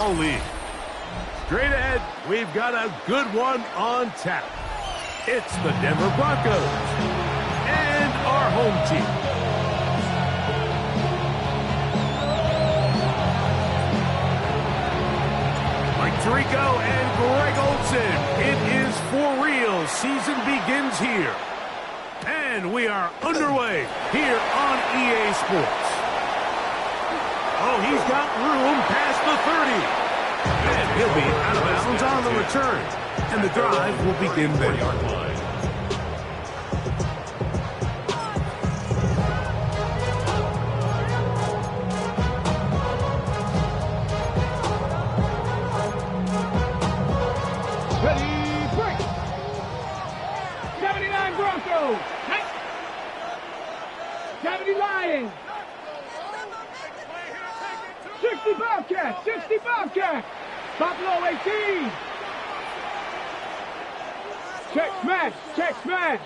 lead. Straight ahead, we've got a good one on tap. It's the Denver Broncos and our home team. Mike Tirico and Greg Olsen. It is for real. Season begins here. And we are underway here on EA Sports. Oh, he's got room past the 30. And he'll be out of bounds on the return. And the drive will begin there. Ready, break! 79 Broncos! 70 Lions! 60 Bobcats! 60 Bobcats! Buffalo 18! Check smash! Check smash!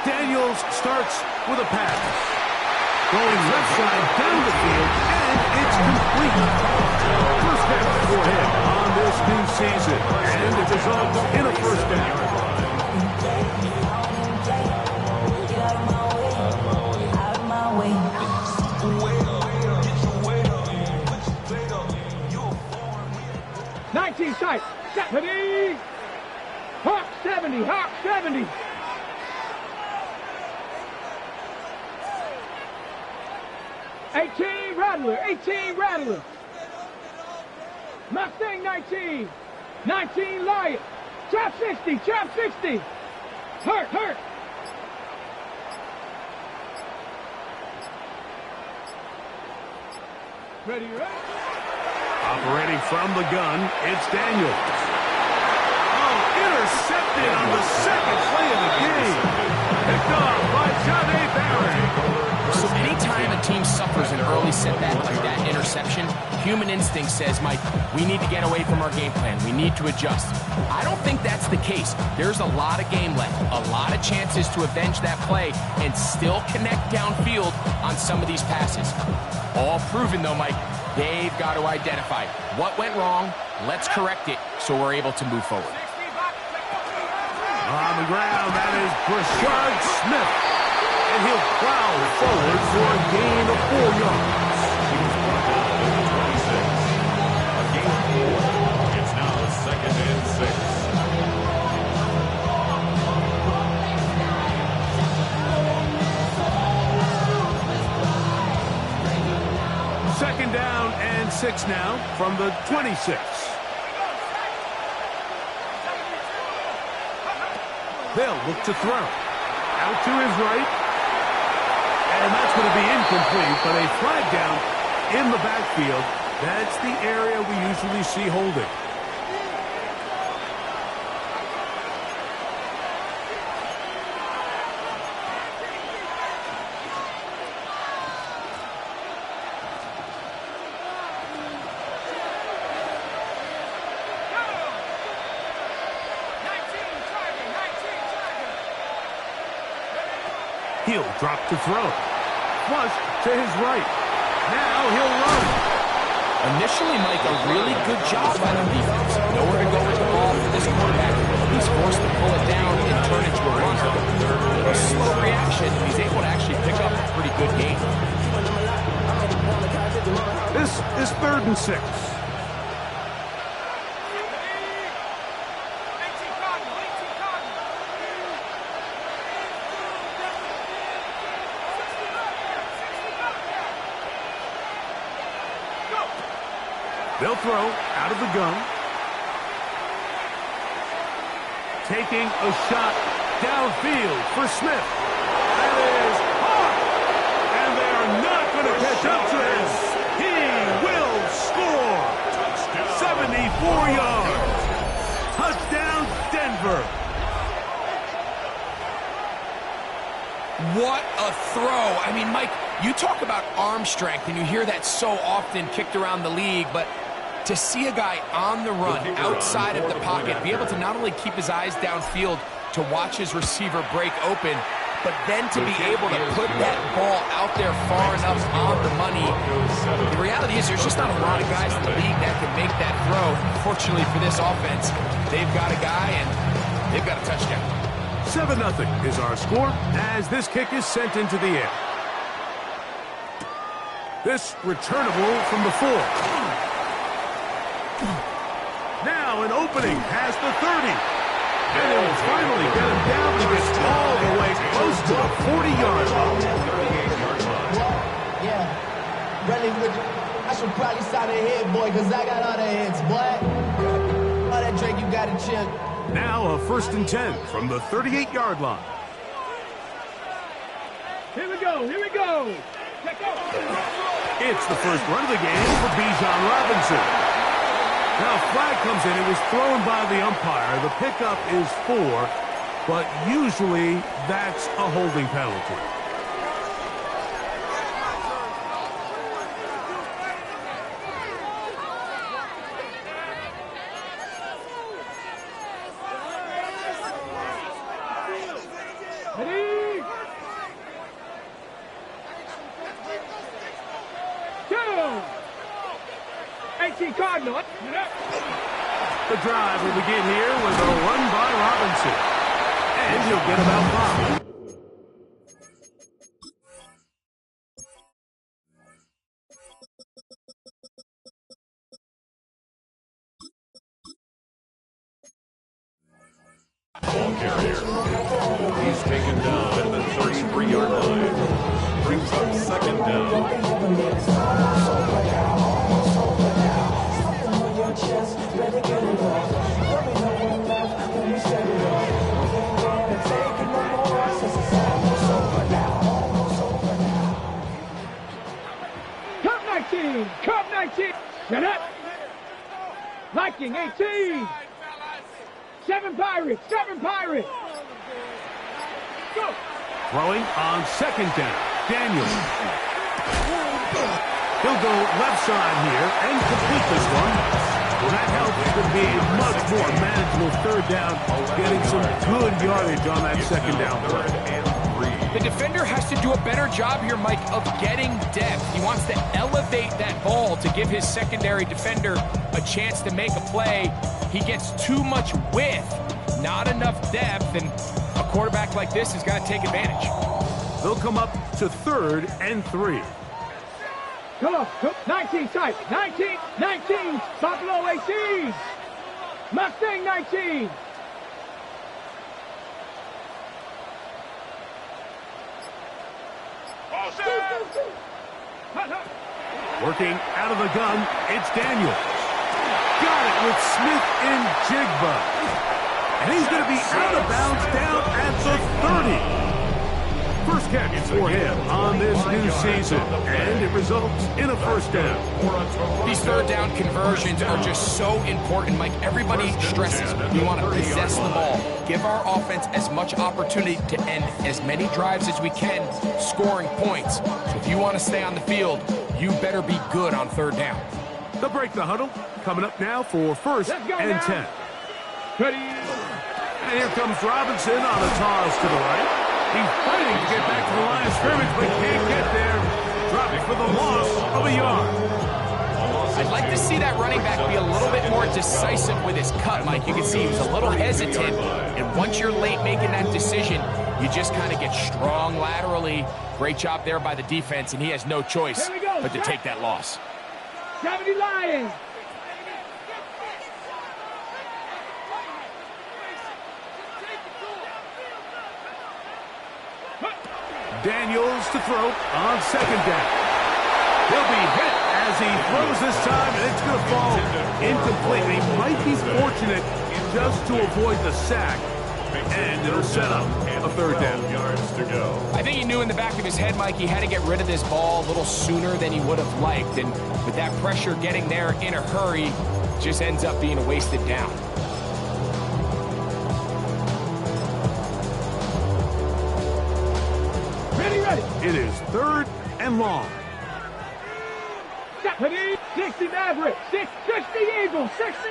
Daniels starts with a pass. Going left side down the field, and it's complete. First down for him on this new season, and it results in a first down. 19 tight. 70. Hawk 70. Hawk 70. Rattler, 18 Rattler. Mustang 19. 19 Lion. Trap 60, trap 60. Hurt. Ready. Operating from the gun, it's Daniels. Oh, intercepted on the second play of the game. Picked off by Jahdae Barron. So anytime a team suffers an early setback like that interception, human instinct says, Mike, we need to get away from our game plan. We need to adjust. I don't think that's the case. There's a lot of game left, a lot of chances to avenge that play and still connect downfield on some of these passes. All proven, though, Mike, they've got to identify what went wrong, let's correct it so we're able to move forward. On the ground, that is Brashard Smith. And he'll plow forward for a gain of 4 yards. A gain of 4. It's now 2nd and 6. Second down and 6 now from the 26. They'll look to throw. Out to his right. And that's going to be incomplete, but a flag down in the backfield. That's the area we usually see holding. He'll drop to throw. Flush to his right. Now he'll run. Initially, Mike, a really good job by the defense. Nowhere to go with the ball for this quarterback. He's forced to pull it down and turn it to a run. A slow reaction. He's able to actually pick up a pretty good gain. This is 3rd and 6. They'll throw out of the gun. Taking a shot downfield for Smith. That is hard. And they are not going to catch up to him. He will score. 74 yards. Touchdown, Denver. What a throw. I mean, Mike, you talk about arm strength, and you hear that so often kicked around the league, but to see a guy on the run, outside of the pocket, be able to not only keep his eyes downfield to watch his receiver break open, but then to be able to put that ball out there far enough on the money. The reality is there's just not a lot of guys in the league that can make that throw. Fortunately for this offense, they've got a guy and they've got a touchdown. 7-0 is our score as this kick is sent into the air. This returnable from the 4. Now an opening past the 30. And they will finally get him down to this all the way close to the 40-yard line. Yeah, running with you. I should probably sign a hit, boy, because I got all the hits, boy. All that drink you got to chill. Now a 1st and 10 from the 38-yard line. Here we go, here we go. Check out. It's the first run of the game for Bijan Robinson. Now a flag comes in. It was thrown by the umpire. The pickup is 4, but usually that's a holding penalty. Ready? 2. 18 Cardinal. The drive will begin here with a run by Robinson. And he'll get about 5. Ball carrier. He's taken down at the 33-yard line. Brings up 2nd down. Cup 19, Cup 19. Shut up. Viking 18. 7 Pirates, 7 Pirates. Go. Throwing on 2nd down. Daniels. He'll go left side here and complete this one. Well, that helps to be a much more manageable 3rd down, getting some good yardage on that 2nd down play. The defender has to do a better job here, Mike, of getting depth. He wants to elevate that ball to give his secondary defender a chance to make a play. He gets too much width, not enough depth, and a quarterback like this has got to take advantage. They'll come up to 3rd and 3. Come on, 19 tight. 19, 19. Buffalo 18. Mustang 19. Working out of the gun, it's Daniels. Got it with Smith and Jigba. And he's going to be out of bounds down at the 30. First catch for him on this new season, and it results in a 1st down. These 3rd down conversions are just so important, Mike. Everybody stresses we want to possess the ball, give our offense as much opportunity to end as many drives as we can, scoring points. So if you want to stay on the field, you better be good on 3rd down. They'll break the huddle. Coming up now for 1st and 10. Ready. And here comes Robinson on a toss to the right. He's fighting to get back to the line of scrimmage, but can't get there. Dropping for the loss of a yard. I'd like to see that running back be a little bit more decisive with his cut, Mike. You can see he was a little hesitant, and once you're late making that decision, you just kind of get strong laterally. Great job there by the defense, and he has no choice but to take that loss. 70 Lions. Daniels to throw on 2nd down. He'll be hit as he throws this time, and it's going to fall incomplete. He might be fortunate just to avoid the sack, and it'll set up a 3rd down. I think he knew in the back of his head, Mike, he had to get rid of this ball a little sooner than he would have liked, and with that pressure getting there in a hurry, just ends up being a wasted down. It is 3rd and long. 60 Mavericks, 60 Eagles, 60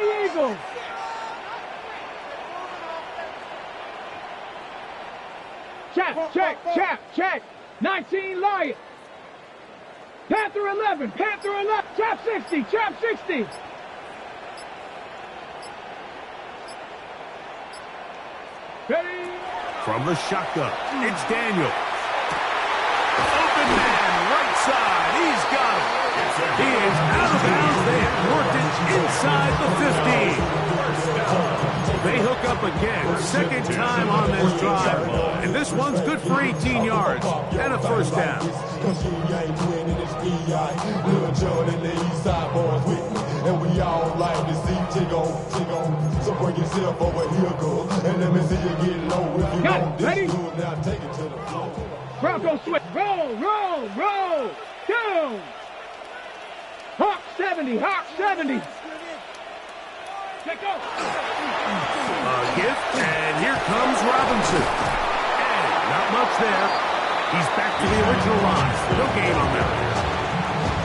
Check. 19 Lion. Panther 11. Trap 60. Ready? From the shotgun, it's Daniel. Open man, right side. He's got it. He is out of bounds. They have worked it inside the 15. They hook up again. Second time on this drive. And this one's good for 18 yards and a first down. And we all like to see Chigo. So bring yourself over here, go. And let me see you get low. If you want this good, now take it to the floor. Bronco switch. Roll. Down. Hawk 70. Check out. A gift, and here comes Robinson. And not much there. He's back to the original line. No gain on that.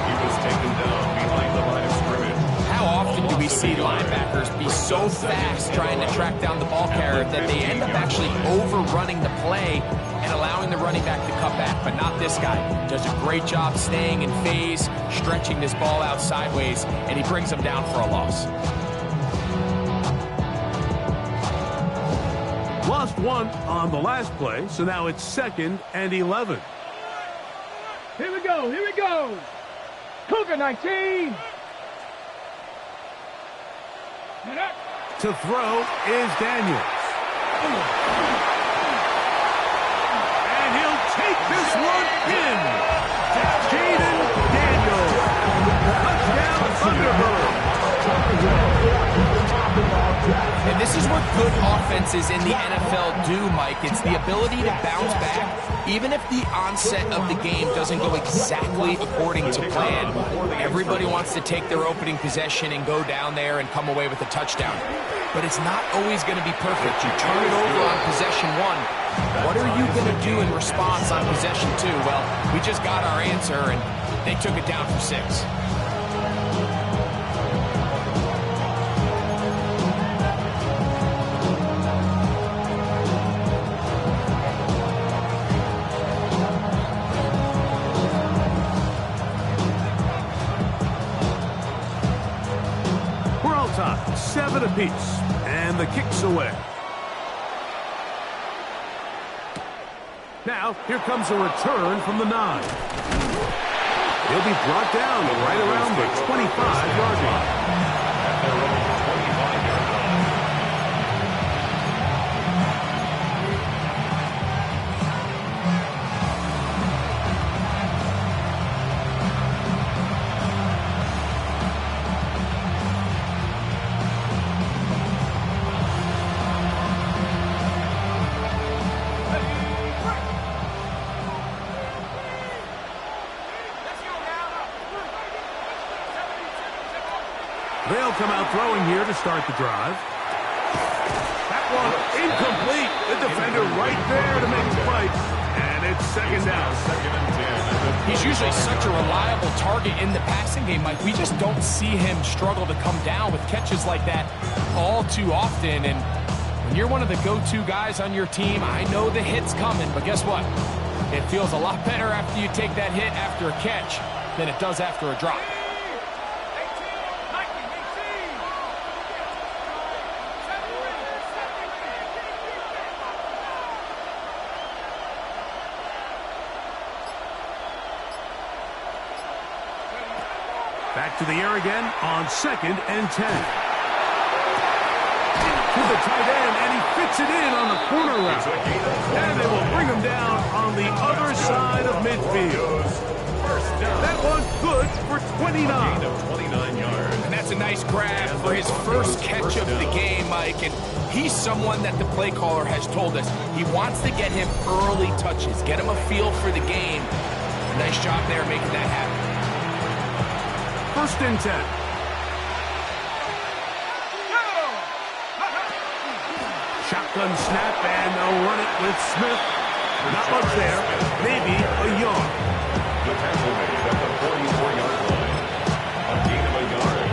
He was taken down behind the line of scrimmage. How often do we see linebackers be so fast trying to track down the ball carrier that they end up actually overrunning the play and allowing the running back to cut back? But not this guy. Does a great job staying in phase, stretching this ball out sideways, and he brings him down for a loss. Lost one on the last play, so now it's 2nd and 11. Here we go. Cougar 19. To throw is Daniels. And he'll take this one in. Jaden Daniels. Touchdown Thunderbird. And this is what good offenses in the NFL do, Mike. It's the ability to bounce back, even if the onset of the game doesn't go exactly according to plan. Everybody wants to take their opening possession and go down there and come away with a touchdown. But it's not always going to be perfect. You turn it over on possession 1. What are you going to do in response on possession 2? Well, we just got our answer, and they took it down for 6. We're all tied, 7 apiece, and the kick's away. Now, here comes a return from the 9. He'll be brought down right around the 25-yard line. They'll come out throwing here to start the drive. That one incomplete. The defender right there to make the fight. And it's 2nd down. 2nd and 10. He's usually such a reliable target in the passing game, Mike. We just don't see him struggle to come down with catches like that all too often. And when you're one of the go-to guys on your team, I know the hit's coming, but guess what? It feels a lot better after you take that hit after a catch than it does after a drop. Back to the air again on 2nd and 10. To the tight end, and he fits it in on the corner route. And they will bring him down on the other side of midfield. That one's good for 29. Gain of 29 yards. And that's a nice grab for his first catch of the game, Mike. And he's someone that the play caller has told us he wants to get him early touches, get him a feel for the game. Nice job there making that happen. 1st and 10. Shotgun snap, and they'll run it with Smith. Not much there. Maybe a yard. The tackle made at the 44-yard line. A gain of a yard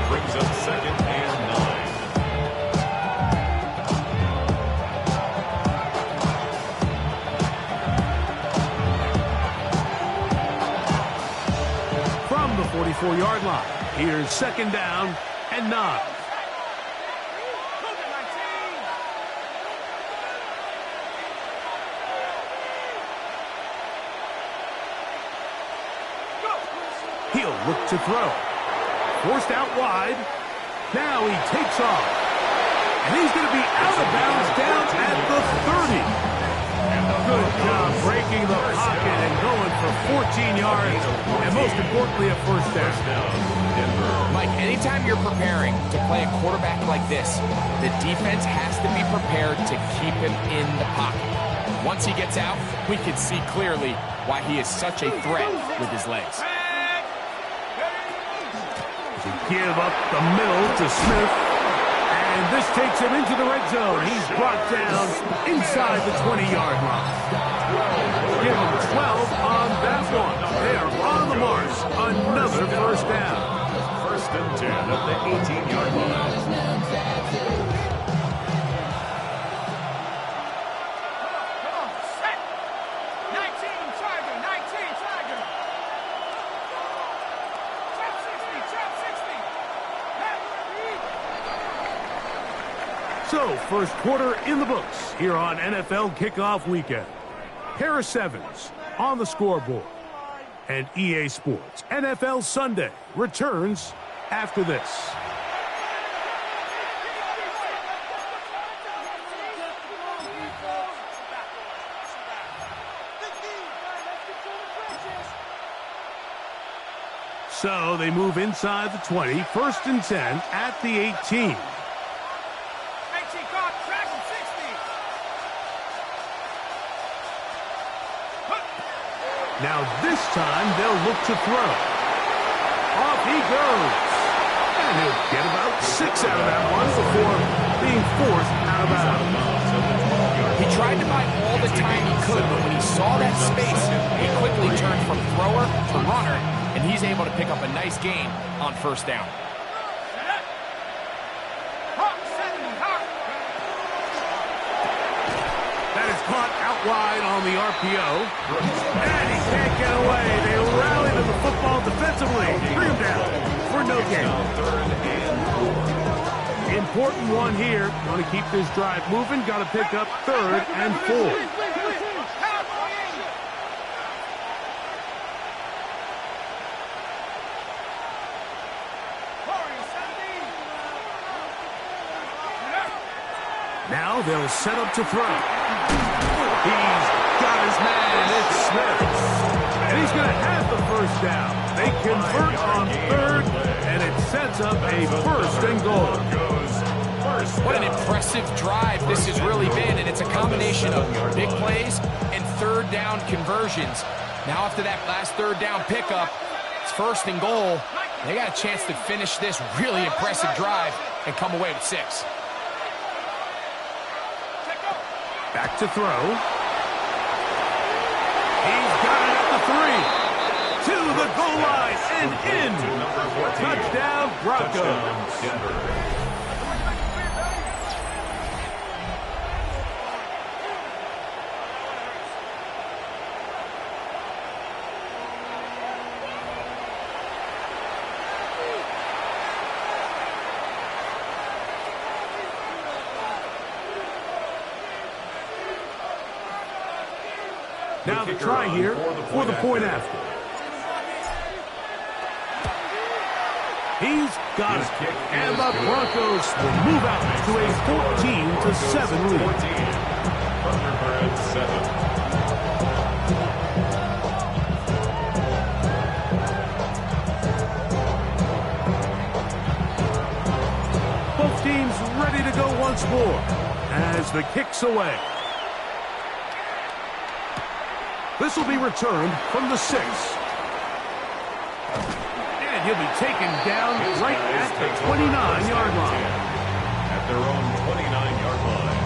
brings up 2nd and 9. 44-yard line. Here's second down and 9. He'll look to throw. Forced out wide. Now he takes off. And he's going to be out of bounds down at the 30. Good job breaking the pocket and going for 14 yards. And most importantly, a first down. Mike, anytime you're preparing to play a quarterback like this, the defense has to be prepared to keep him in the pocket. Once he gets out, we can see clearly why he is such a threat with his legs. Give up the middle to Smith. And this takes him into the red zone. He's brought down inside the 20-yard line. Give him 12 on that one. They are on the march. Another first down. First and 10 at the 18-yard line. So, first quarter in the books here on NFL Kickoff Weekend. Pair of sevens on the scoreboard. And EA Sports NFL Sunday returns after this. So, they move inside the 20, first and 10 at the 18. Now this time they'll look to throw. Off he goes. And he'll get about 6 out of that one before being forced out of bounds. He tried to buy all the time he could, but when he saw that space, he quickly turned from thrower to runner, and he's able to pick up a nice gain on first down. That is caught out wide on the RPO. And he can't get away. They rally to the football defensively. Bring him down for no gain. Important one here. Want to keep this drive moving. Got to pick up 3rd and 4. Now they'll set up to throw. He's got his man. It's Smith. And he's going to have the first down. They convert on 3rd, and it sets up a first and goal. What an impressive drive this has really been, and it's a combination of big plays and 3rd down conversions. Now after that last 3rd down pickup, it's first and goal. They got a chance to finish this really impressive drive and come away with 6. Back to throw. He's got it at the 3. To the goal line and in. Touchdown, Broncos. Now the try here for the point after. He's got it. And the Broncos will move out to a 14-7 lead. Thunderbird 7. Both teams ready to go once more as the kick's away. This will be returned from the 6. And he'll be taken down right at the 29-yard line. At their own 29-yard line.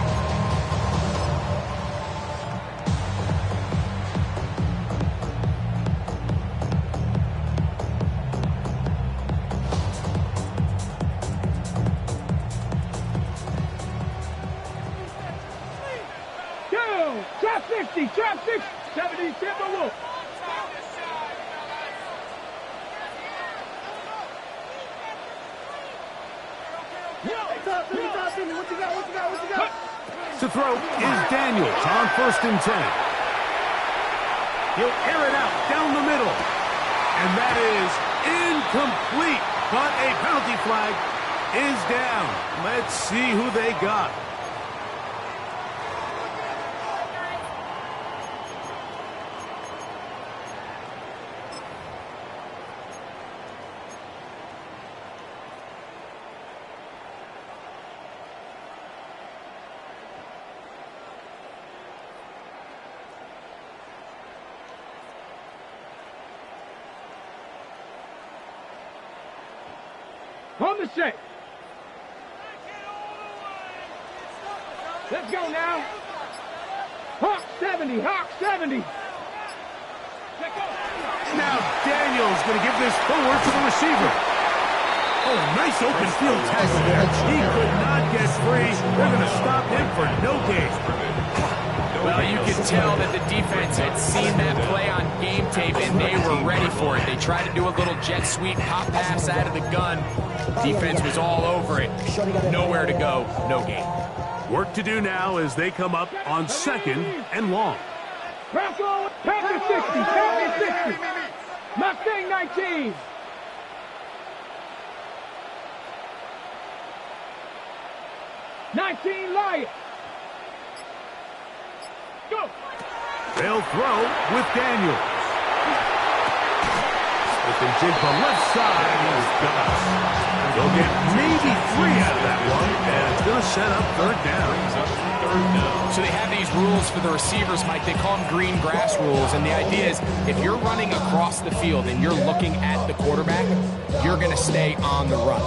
Go! Trap 60! Trap 60! 70 Timberwolves! To throw is Daniels on 1st and 10. He'll air it out down the middle. And that is incomplete. But a penalty flag is down. Let's see who they got. On the set. Let's go now. Hawk 70, Hawk 70. Now Daniels going to give this forward to the receiver. Oh, nice open field tackle there. He could not get free. They're going to stop him for no gain. Well, you can tell that the defense had seen that play on game tape, and they were ready for it. They tried to do a little jet sweep, pop pass out of the gun. Defense was all over it. Nowhere to go, no gain. Work to do now as they come up on 2nd and long. Bronco, Panther 60, Panther 60. Mustang 19. Lion. Go. They'll throw with Daniels. With the jig from left side, he's got. They'll get maybe 3 out of that one, and it's going to set up 3rd down. So they have these rules for the receivers, Mike. They call them green grass rules, and the idea is if you're running across the field and you're looking at the quarterback, you're going to stay on the run.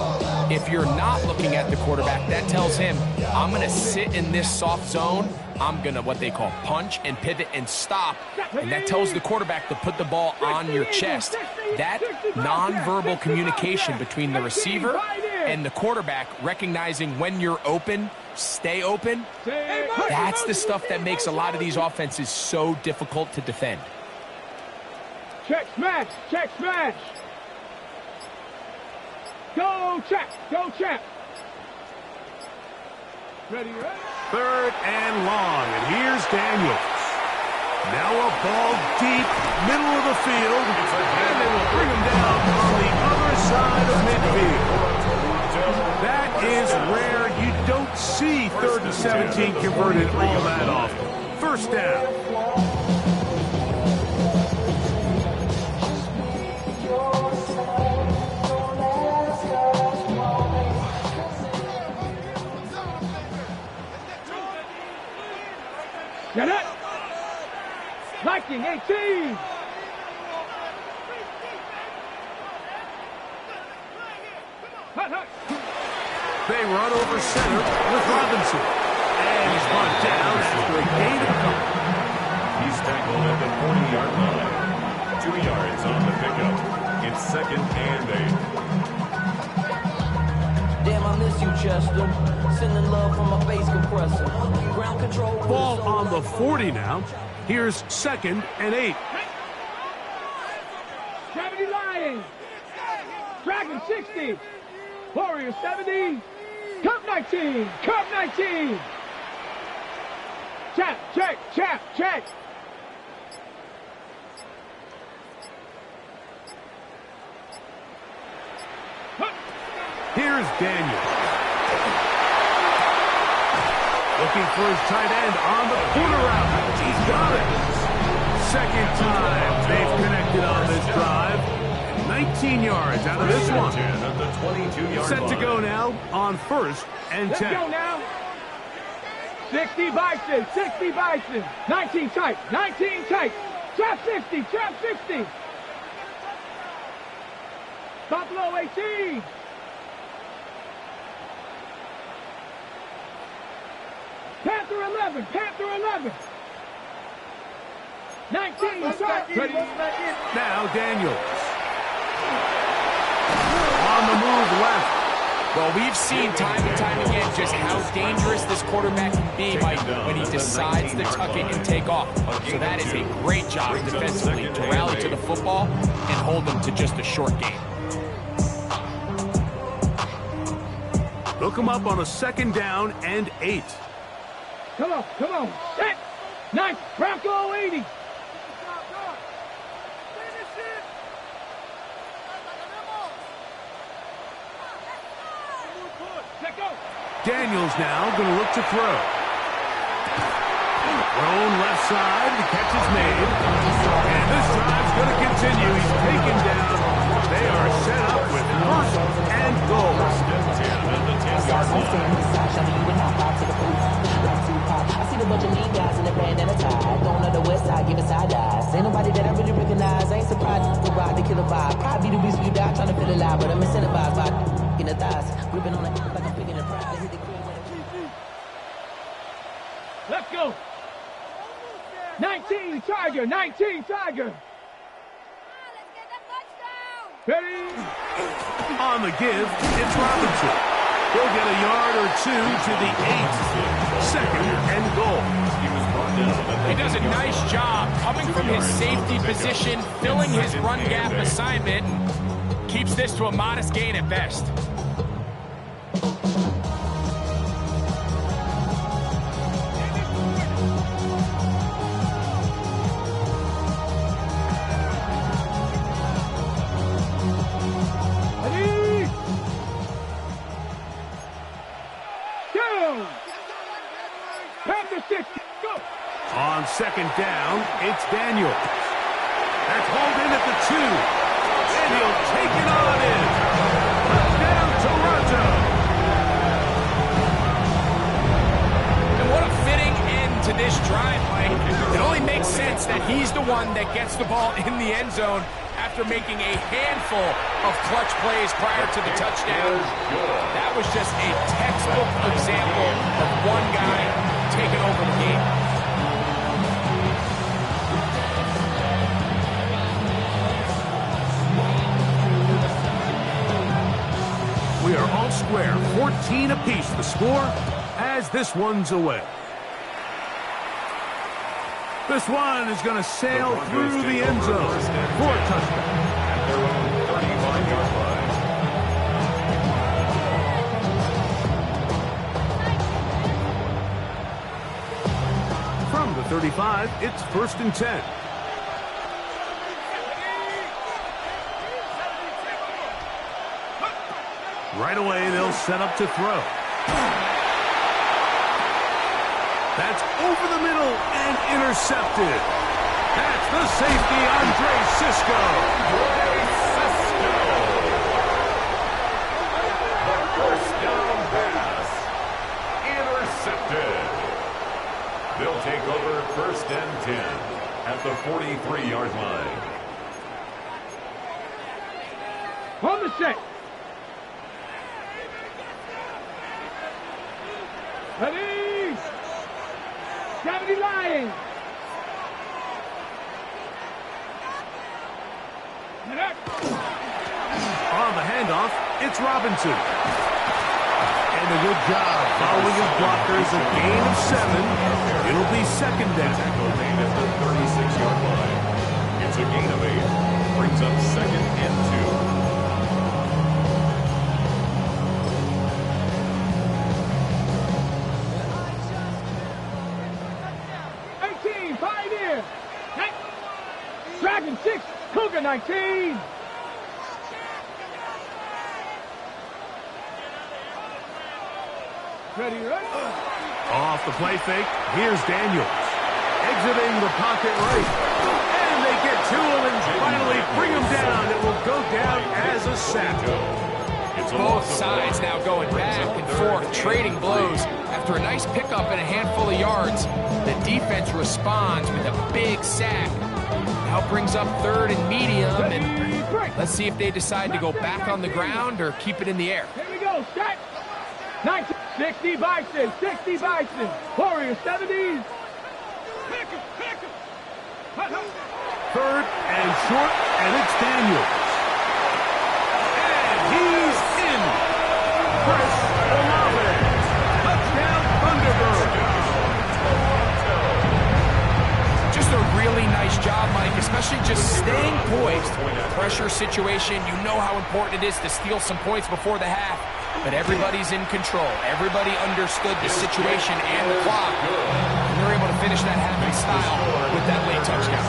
If you're not looking at the quarterback, that tells him, I'm going to sit in this soft zone. I'm going to what they call punch and pivot and stop. And that tells the quarterback to put the ball on your chest. That nonverbal communication between the receiver and the quarterback, recognizing when you're open, stay open, that's the stuff that makes a lot of these offenses so difficult to defend. Check smash, check smash. Go check, go check. Ready, ready. 3rd and long, and here's Daniels. Now a ball deep, middle of the field, and they will bring him down on the other side of midfield. That is rare. You don't see 3rd and 17 converted all that often. 1st down. Get it! Viking 18! Hut, hut. They run over center with Robinson. And he's brought down after a gain of couple. He's tackled at the 40-yard line. 2 yards on the pickup. It's 2nd and 8. Damn, I miss you, Chester. Sending love from my bass compressor. Ground control. Ball on the 40 now. Here's 2nd and 8. 70 Lions. Dragon 60. Warrior 70. Cup 19. Cup 19. Check, check, check, check. Here's Daniels. Looking for his tight end on the corner route. He's got it. 2nd time they've connected on this drive. 19 yards out of this one. Set to go now on 1st and 10. Let's go now. 60 Bison, 60 Bison. 19 tight, 19 tight. Trap 60, trap 60. Buffalo 18. Panther 11, Panther 11. 19, start. Now Daniels. On the move left. Well, we've seen time and time again just how dangerous this quarterback can be when he decides to tuck it and take off. So that is a great job defensively to rally to the football and hold them to just a short game. They'll come up on a 2nd down and 8. Come on, come on. Set. Nice. Bronco 80. Let go. Daniels now going to look to throw. Thrown left side. The catch is made. And this drive's going to continue. He's taken down. They are set up with first and goal. I see the bunch of mean guys in the band and a tie. Going on the west side, giving side eyes. Ain't nobody that I really recognize. I ain't surprised to ride the killer vibe. Probably the reason you die trying to feel alive, but I'm incentivized by in the thighs. Gripping on the like I'm picking a prize. Hit the green with Let's go. 19 Tiger, 19 Tiger. Ready? On the give, it's Robinson. He'll get a yard or two to the 8. Second and goal. He does a nice job coming from his safety position, filling his run gap assignment, and keeps this to a modest gain at best. On second down, it's Daniels. That's hauled in at the 2. And he'll take it on in. Touchdown, Toronto. And what a fitting end to this drive, Mike. It only makes sense that he's the one that gets the ball in the end zone after making a handful of clutch plays prior to the touchdown. That was just a textbook example of one guy taking over the game. We are all square, 14 apiece the score as this one's away. This one is going to sail through the end zone for a touchdown. At their own 35-yard line. From the 35, it's 1st and 10. Right away, they'll set up to throw. That's over the middle and intercepted. That's the safety, Andre Cisco. The first down pass. Intercepted. They'll take over 1st and 10 at the 43-yard line. On the set. Ready? 70 Lions. On the handoff, it's Robinson. And a good job following his blockers, a gain of 7. It'll be second down. Tackle made at the 36-yard line. It's a gain of 8. Brings up 2nd and 2. Dragon 6, Cougar 19. Ready, ready? Off the play fake, here's Daniels. Exiting the pocket right. And they get to him and finally bring him down. It will go down as a sack. Both sides now going back and forth, trading blows. After a nice pickup and a handful of yards, the defense responds with a big sack. Now brings up 3rd and medium, and let's see if they decide to go back on the ground or keep it in the air. Here we go, set. 19, 60 Bison, 60 Bison. Warriors, 70s. 3rd and short, and it's Daniels. And he's in. Chris Olave. Touchdown, Thunderbird. Just a really nice job, Mike, especially just staying poised. Pressure situation, you know how important it is to steal some points before the half. but everybody's in control. Everybody understood the situation and the clock. And they're able to finish that half in style with that late touchdown.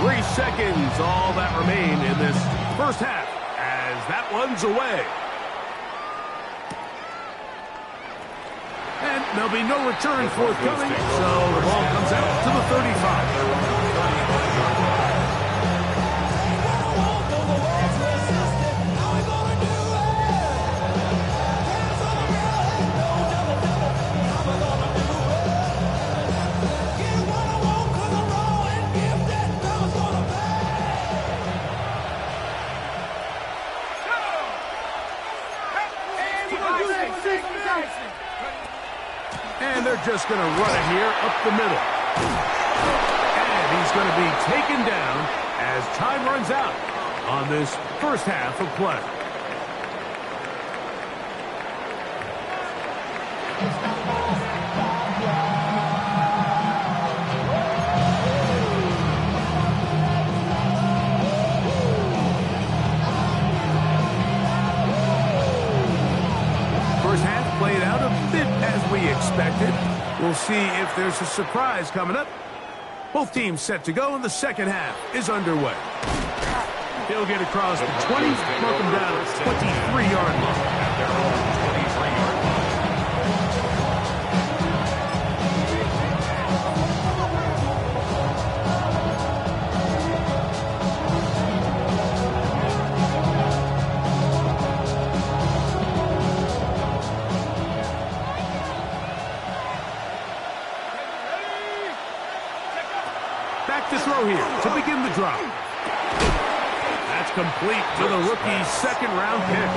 3 seconds, all that remain in this first half as that one's away. And there'll be no return forthcoming, so the ball comes out to the 35. And they're just going to run it here up the middle. And he's going to be taken down as time runs out on this first half of play. First half played out a bit as we expected. We'll see if there's a surprise coming up. Both teams set to go, and the second half is underway. He'll get across the 20, mark him down at 23-yard line. At their own 23-yard line. Back to throw here to begin the drive. That's complete to the rookie's second-round pick.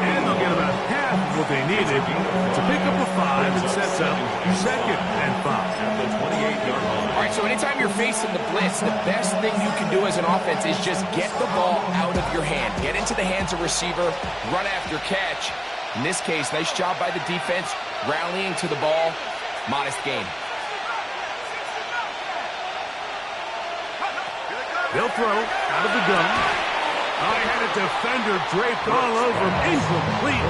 And they'll get about half of what they needed to pick up a 5 and sets up second and 5. At the 28-yard line. All right, so anytime you're facing the blitz, the best thing you can do as an offense is just get the ball out of your hand. Get into the hands of receiver, run after catch. In this case, nice job by the defense, rallying to the ball. Modest gain. They'll throw out of the gun. I had a defender draped all over him. Incomplete.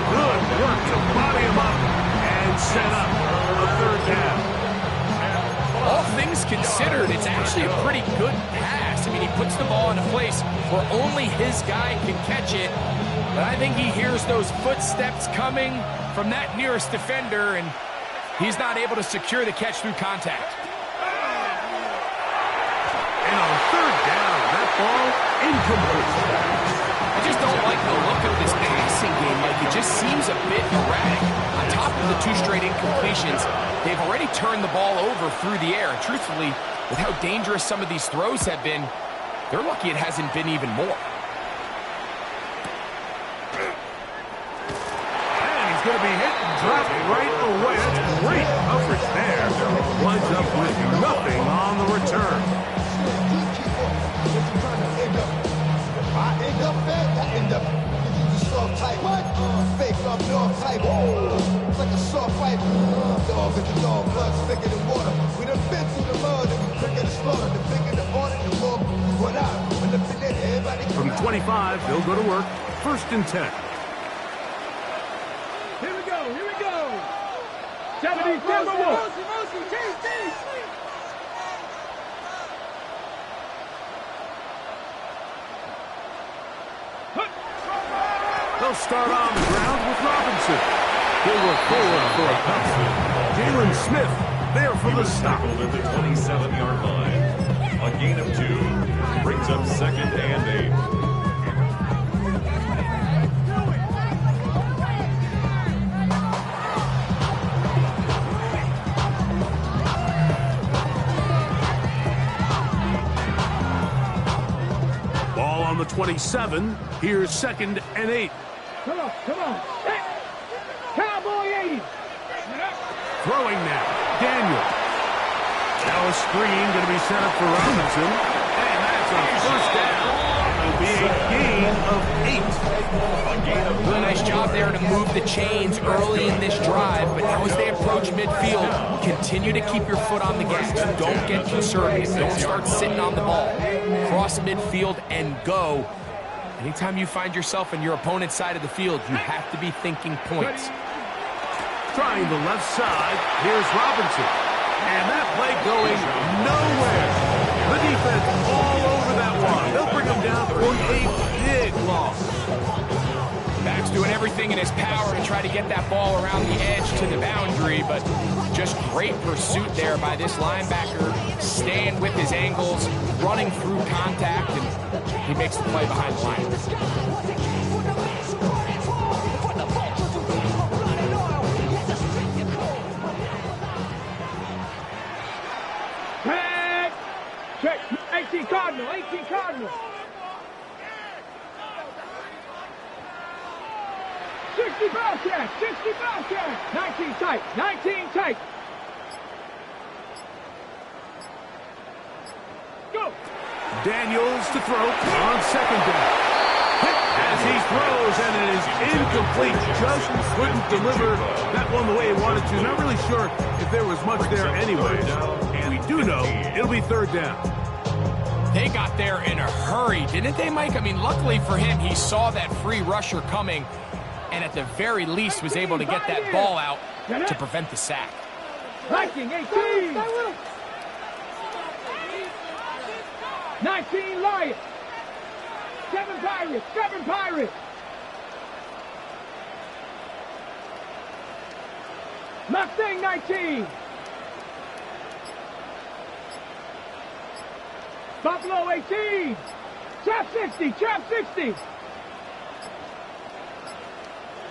Good work to body him up and set up a third down. All things considered, it's actually a pretty good pass. I mean, he puts the ball in a place where only his guy can catch it. But I think he hears those footsteps coming from that nearest defender, and he's not able to secure the catch through contact. And on third down, that ball incomplete. I just don't like the look of this passing game. Like, it just seems a bit erratic. On top of the 2 straight incompletions, they've already turned the ball over through the air. And truthfully, with how dangerous some of these throws have been, they're lucky it hasn't been even more. And he's going to be hit and dropped right away. That's great coverage there. Winds up with nothing on the return. I end up soft type. What? Fake up dog type. It's like a soft fight. Dog at the dog, blood thicker than water. We done been through the mud and we quicker to slaughter. The bigger the order, the more what out. When the minute, everybody From 25, they'll go to work. First and 10. Here we go. 77 more. They'll start on the ground with Robinson. He'll work forward for a pass. Jalen Smith there for the stop. Tackled at the 27-yard line. A gain of 2 brings up second and 8. Ball on the 27. Here's second and 8. Come on. Hey. Cowboy 80. Throwing now. Daniel. Now a screen going to be set up for Robinson. And that's a first down. be a gain of 8. Really nice job there to move the chains early in this drive, but now as they approach midfield, continue to keep your foot on the gas. Don't get conservative. Don't start sitting on the ball. Cross midfield and go. Anytime you find yourself on your opponent's side of the field, you have to be thinking points. Trying the left side, here's Robinson. And that play going nowhere. The defense all over that one. They'll bring him down for a big loss. Max doing everything in his power to try to get that ball around the edge to the boundary, but just great pursuit there by this linebacker, staying with his angles, running through contact, and he makes the play behind the line. Check. 18 Cardinal. 18 Cardinal. 60 Bobcat. 60 Bobcat. 19 tight. 19 tight. Go. Daniels to throw on second down. As he throws, and it is incomplete. Just couldn't deliver that one the way he wanted to. Not really sure if there was much there anyway. We do know it'll be third down. They got there in a hurry, didn't they, Mike? I mean, luckily for him, he saw that free rusher coming, and at the very least was able to get that ball out to prevent the sack. Viking 18. 19 Lions. 7 Pirates. 7 Pirates. Mustang 19. Buffalo 18. Trap 60. Trap 60.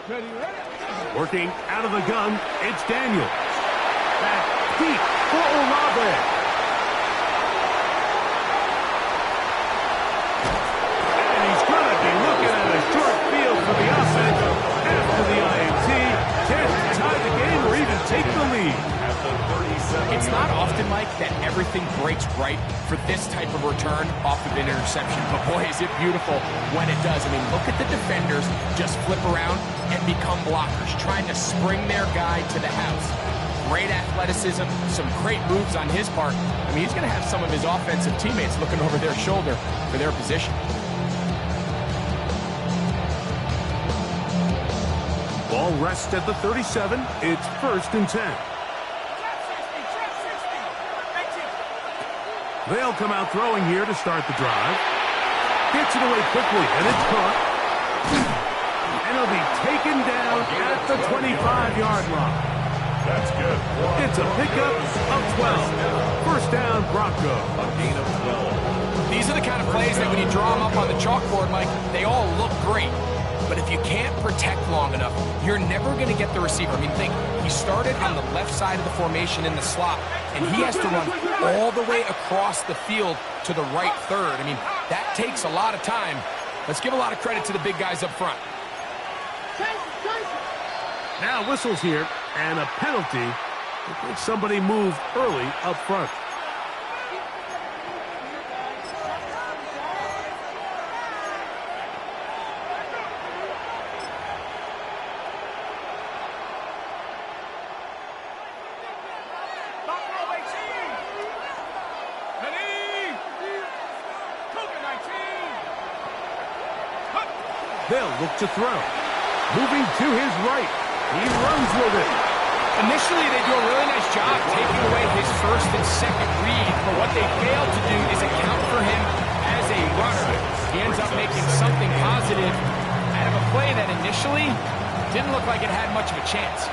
Ready, ready. Working out of the gun, it's Daniels. Back deep for Olave. And he's going to be looking at a short field for the offense after the INT. Chance to tie the game or even take the lead. It's not often, Mike, that everything breaks right for this type of return off of an interception. But boy, is it beautiful when it does. I mean, look at the defenders just flip around and become blockers, trying to spring their guy to the house. Great athleticism, some great moves on his part. I mean, he's going to have some of his offensive teammates looking over their shoulder for their position. Ball rests at the 37. It's 1st and 10. They'll come out throwing here to start the drive. Gets it away quickly, and it's caught. And he'll be taken down at the 25-yard line. That's good. It's a pickup of 12. First down, Broncos. A gain of 12. These are the kind of plays that when you draw them up on the chalkboard, Mike, they all look great. But if you can't protect long enough, you're never going to get the receiver. I mean, think, he started on the left side of the formation in the slot, and he has to run all the way across the field to the right third. I mean, that takes a lot of time. Let's give a lot of credit to the big guys up front. Now whistles here, and a penalty. I think somebody moved early up front. They'll look to throw. Moving to his right. He runs with it. Initially, they do a really nice job taking away his first and second read, but what they fail to do is account for him as a runner. He ends up making something positive out of a play that initially didn't look like it had much of a chance.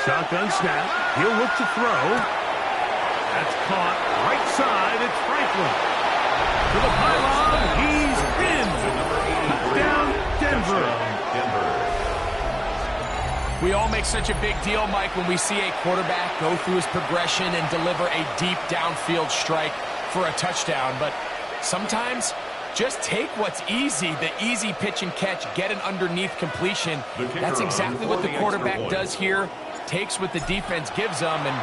Shotgun snap. He'll look to throw. That's caught. Right side. It's Franklin. To the pylon. He's in. Touchdown, Denver. We all make such a big deal, Mike, when we see a quarterback go through his progression and deliver a deep downfield strike for a touchdown. But sometimes Just take what's easy, the easy pitch and catch, get an underneath completion. That's exactly what the quarterback does here. Takes what the defense gives them, and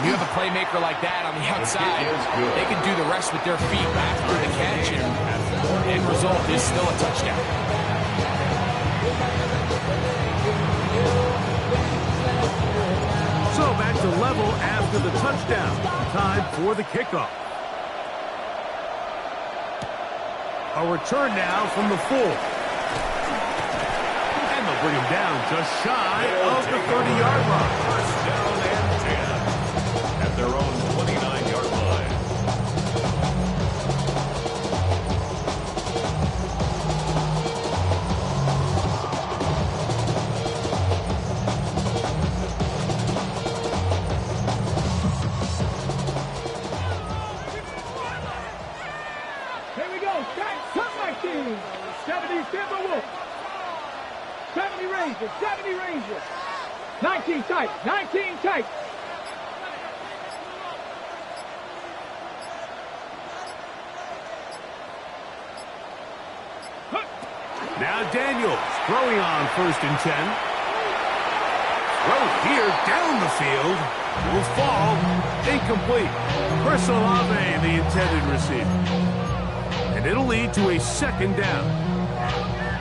you have a playmaker like that on the outside, they can do the rest with their feet after the catch, and the end result is still a touchdown. So back to level after the touchdown. Time for the kickoff. A return now from the 4. And they'll bring him down just shy of the 30-yard line. First down and 10 at their own 29-yard line. Here we go. Cut my team. 70 Timberwolves. 70 Rangers. 70 Rangers. 19 tight. 19 tight. Now Daniels throwing on 1st and 10. Throw here down the field. Will fall. Incomplete. Chris Olave, the intended receiver. And it'll lead to a 2nd down.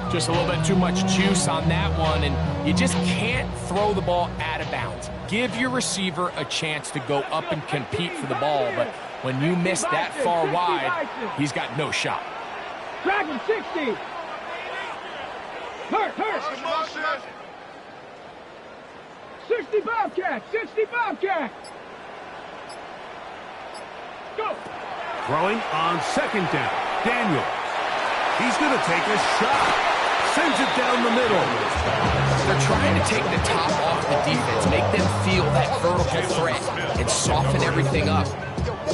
Just a little bit too much juice on that one, and you just can't throw the ball out of bounds. Give your receiver a chance to go up and compete for the ball, but when you miss that far wide, he's got no shot. Dragon 60. Hurt. 60 Bobcat. 60 Bobcat. Go. Throwing on 2nd down. Daniels. He's going to take a shot. Sends it down the middle. They're trying to take the top off the defense, make them feel that vertical threat, and soften everything up.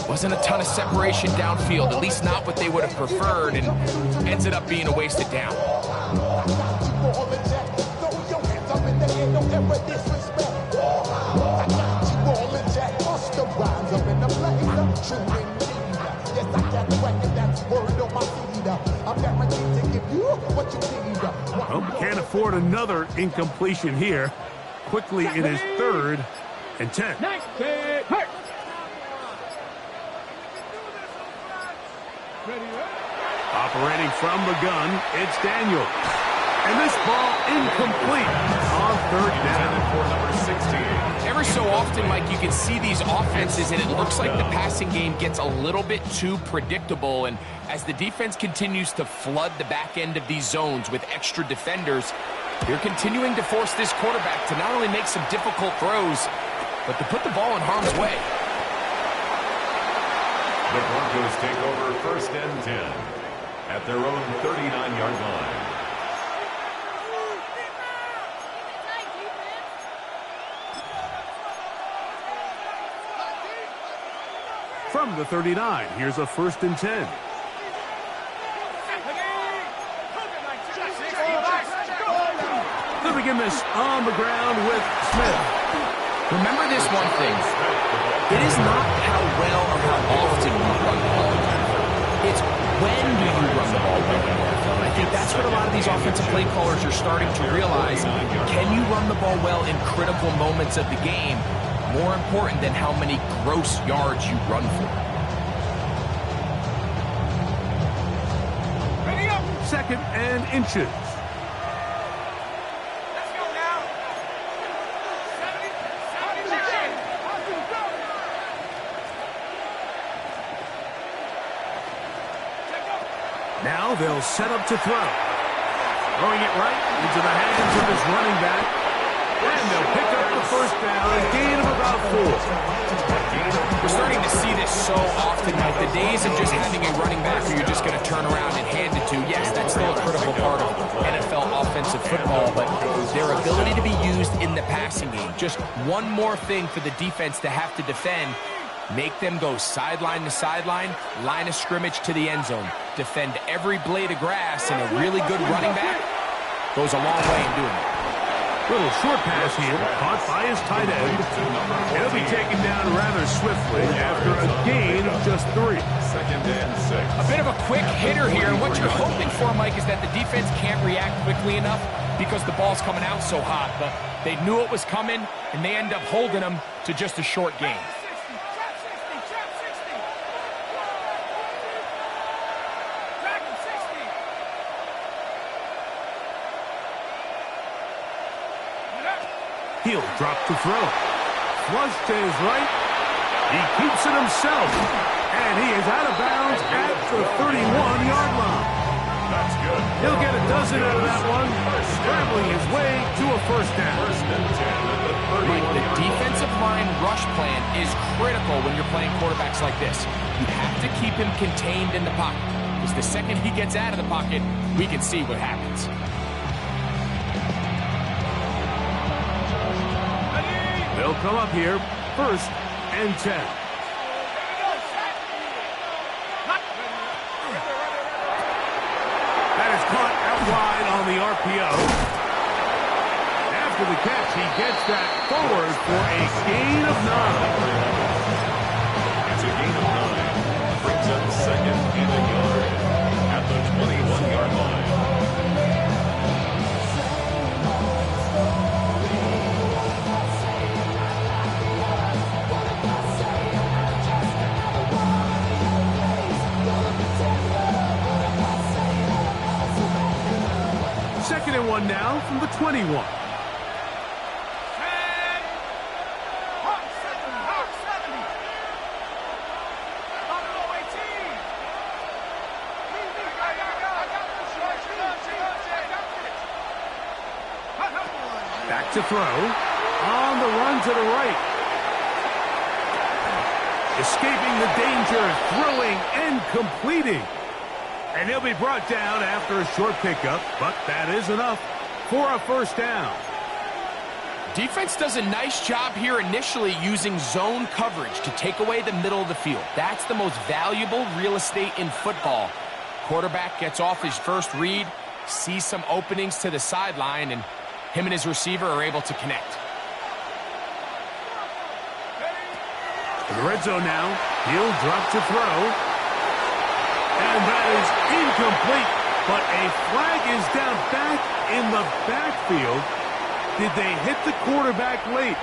Wasn't a ton of separation downfield, at least not what they would have preferred, and ends up being a wasted down. Well, can't afford another incompletion here. Quickly in his 3rd and 10. Operating from the gun, it's Daniels. And this ball incomplete on 3rd down. For number 16. Every so often, Mike, you can see these offenses, and it looks like the passing game gets a little bit too predictable. And as the defense continues to flood the back end of these zones with extra defenders, they're continuing to force this quarterback to not only make some difficult throws, but to put the ball in harm's way. The Broncos take over 1st and 10 at their own 39-yard line. From the 39, here's a 1st and 10. They begin this on the ground with Smith. Remember this one thing. It is not how well or how often you run the ball. It's when do you run the ball well. And I think that's what a lot of these offensive play callers are starting to realize. Can you run the ball well in critical moments of the game? More important than how many gross yards you run for. 2nd and inches. Let's go now. 70. Now they'll set up to throw. Throwing it right into the hands of his running back. And they'll pick up the 1st down, a gain of about 4. We're starting to see this so often, like the days of just having a running back who you're just going to turn around and hand it to. Yes, that's still a critical part of NFL offensive football, but their ability to be used in the passing game. Just one more thing for the defense to have to defend. Make them go sideline to sideline, line of scrimmage to the end zone. Defend every blade of grass, and a really good running back goes a long way in doing it. Little short pass here, caught by his tight end. He'll be taken down rather swiftly after a gain of just 3. Second and 6. A bit of a quick hitter here. What you're hoping for, Mike, is that the defense can't react quickly enough because the ball's coming out so hot. But they knew it was coming, and they end up holding them to just a short gain. He'll drop to throw. Flush to his right. He keeps it himself. And he is out of bounds at the 31-yard line. That's good. He'll get a dozen out of that one, scrambling his way to a first down. First and 10 at the 31. Mike, the defensive line rush plan is critical when you're playing quarterbacks like this. You have to keep him contained in the pocket, because the second he gets out of the pocket, we can see what happens. They'll come up here, first and 10. That is caught out wide on the RPO. After the catch, he gets that forward for a gain of 9. It's a gain of 9. Brings up second and a yard at the 21-yard line. Second and 1 now from the 21. Back to throw. On the run to the right. Escaping the danger, throwing and completing. And he'll be brought down after a short pickup, but that is enough for a first down. Defense does a nice job here initially using zone coverage to take away the middle of the field. That's the most valuable real estate in football. Quarterback gets off his first read, sees some openings to the sideline, and him and his receiver are able to connect. In the red zone now, he'll drop to throw. And that is incomplete, but a flag is down back in the backfield. Did they hit the quarterback late?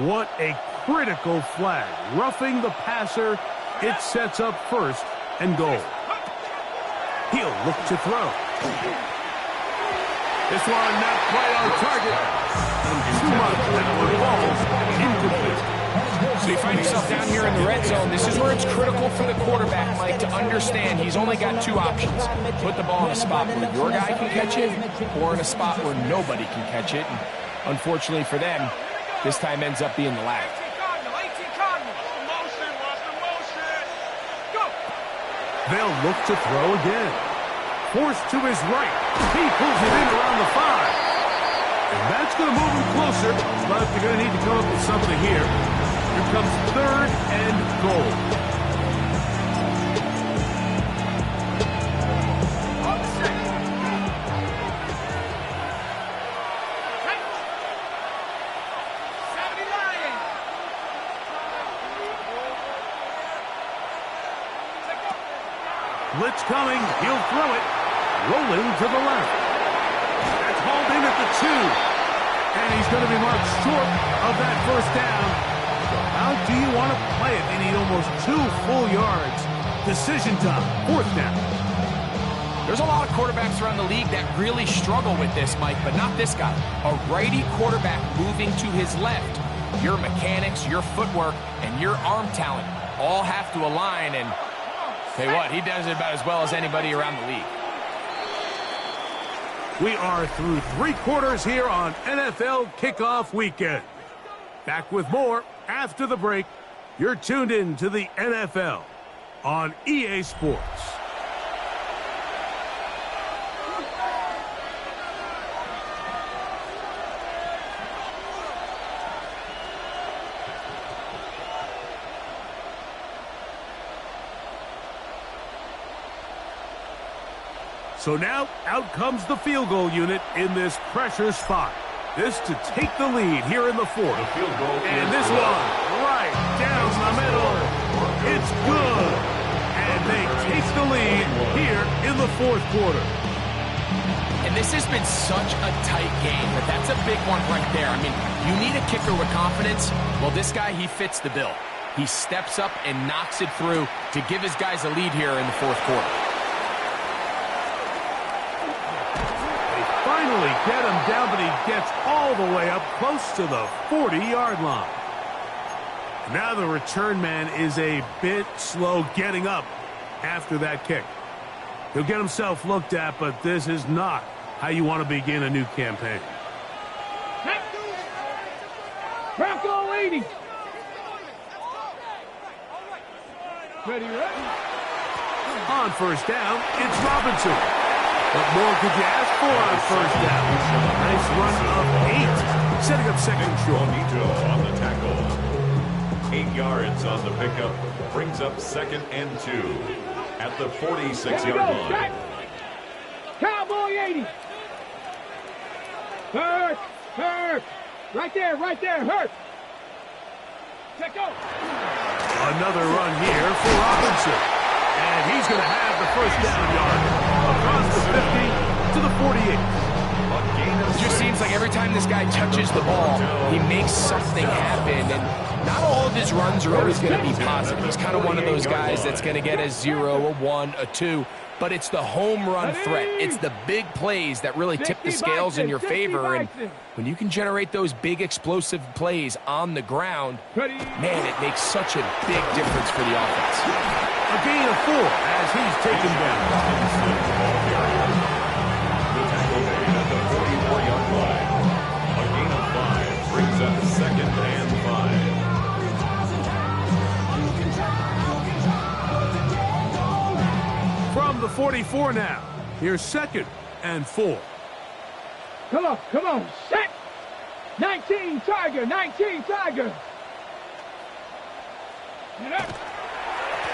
What a critical flag. Roughing the passer. It sets up first and goal. He'll look to throw. This one not quite on target. And too much that one falls incomplete. So you find yourself down here in the red zone. This is where it's critical for the quarterback, Mike, to understand he's only got 2 options. Put the ball in a spot where your guy can catch it, or in a spot where nobody can catch it. And unfortunately for them, this time ends up being the latter. They'll look to throw again. Forced to his right. He pulls it in around the 5. And that's going to move him closer, but they're going to need to come up with something here. Here comes third and goal. Blitz coming. He'll throw it. Rolling to the left. That's hauled in at the 2. And he's going to be marked short of that first down. So how do you want to play it? They need almost 2 full yards. Decision time. Fourth down. There's a lot of quarterbacks around the league that really struggle with this, Mike, but not this guy. A righty quarterback moving to his left. Your mechanics, your footwork, and your arm talent all have to align, and tell you what, he does it about as well as anybody around the league. We are through 3 quarters here on NFL Kickoff Weekend. Back with more after the break. You're tuned in to the NFL on EA Sports. So now, out comes the field goal unit in this pressure spot. This to take the lead here in the fourth. The field goal and this one, right down the middle. It's good. And they take the lead here in the fourth quarter. And this has been such a tight game, but that's a big one right there. I mean, you need a kicker with confidence. Well, this guy, he fits the bill. He steps up and knocks it through to give his guys a lead here in the fourth quarter. Finally get him down, but he gets all the way up close to the 40-yard line. Now the return man is a bit slow getting up after that kick. He'll get himself looked at, but this is not how you want to begin a new campaign. Whrock21. Ready, ready. On first down, it's Robinson. What more could you ask for on first down? Nice run of 8, setting up second short. Bonito on the tackle. 8 yards on the pickup. Brings up 2nd and 2 at the 46-yard line. Cowboy 80. Hurt. Right there, hurt. Check out. Another run here for Robinson. And he's going to have the first down yard. Across the 50 to the 48. It just seems like every time this guy touches the ball, he makes something happen. And not all of his runs are always going to be positive. He's kind of one of those guys that's going to get a 0, a 1, a 2. But it's the home run threat. It's the big plays that really tip the scales in your favor. And when you can generate those big explosive plays on the ground, man, it makes such a big difference for the offense. A gain of 4 as he's taken down. The tackle made at the 44-yard line. A gain of 5 brings up 2nd and 5. From the 44 now. Here's 2nd and 4. Come on, set. 19 Tiger. Get up.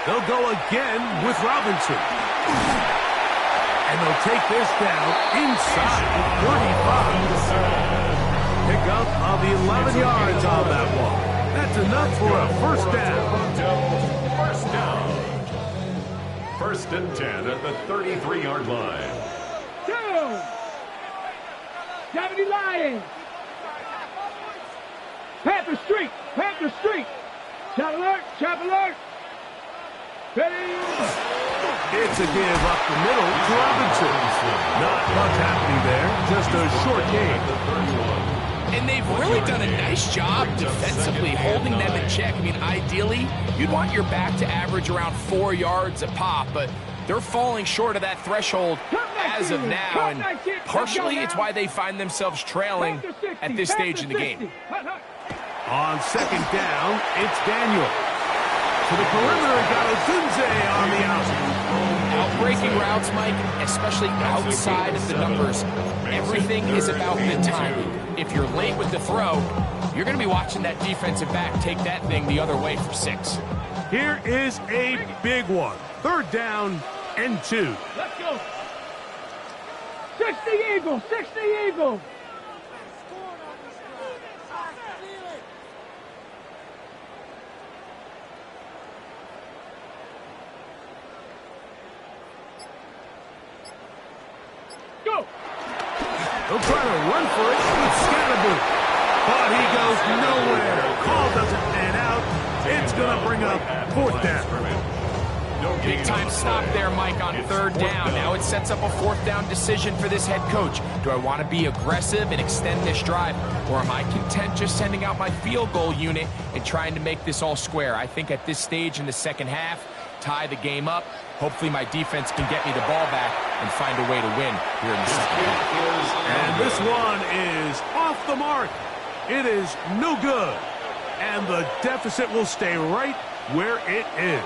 They'll go again with Robinson. And they'll take this down inside the 35. Pick up of 11 yards on that one. That's enough for a first down. First down. 1st and 10 at the 33-yard line. 70 Lions. Panther Street. Chop alert. Ready. It's a give up the middle to Robinson. Not much happening there. Just a short gain. And they've really done a nice job defensively holding them in check. I mean, ideally, you'd want your back to average around 4 yards a pop, but they're falling short of that threshold as of now, and partially it's why they find themselves trailing at this stage in the game. On 2nd down, it's Daniel. To the perimeter, got Odunze on the out. Outbreaking routes, Mike, especially outside of the numbers, everything is about the timing. If you're late with the throw, you're going to be watching that defensive back take that thing the other way for 6. Here is a big one. 3rd down and 2. Let's go. 60 Eagles. Go. He'll try to run for it with Scatterboot. But he goes nowhere. Call doesn't pan out. It's going to bring up 4th down. Big time stop there, Mike, on 3rd down. Now it sets up a 4th down decision for this head coach. Do I want to be aggressive and extend this drive, or am I content just sending out my field goal unit and trying to make this all square? I think at this stage in the second half, tie the game up. Hopefully my defense can get me the ball back and find a way to win here in the second half. And this one is off the mark. It is no good. And the deficit will stay right where it is.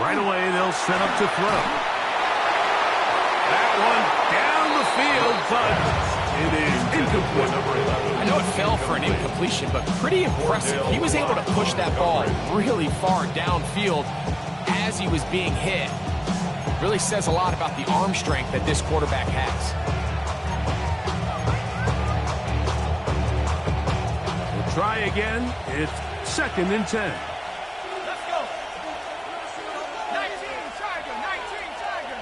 Right away, they'll set up to throw. That one down the field, but it is incomplete. I know it fell for an incompletion, but pretty impressive. He was able to push that ball really far downfield as he was being hit. Really says a lot about the arm strength that this quarterback has. We'll try again. It's 2nd and 10. Let's go. 19 Tiger, 19 Tiger.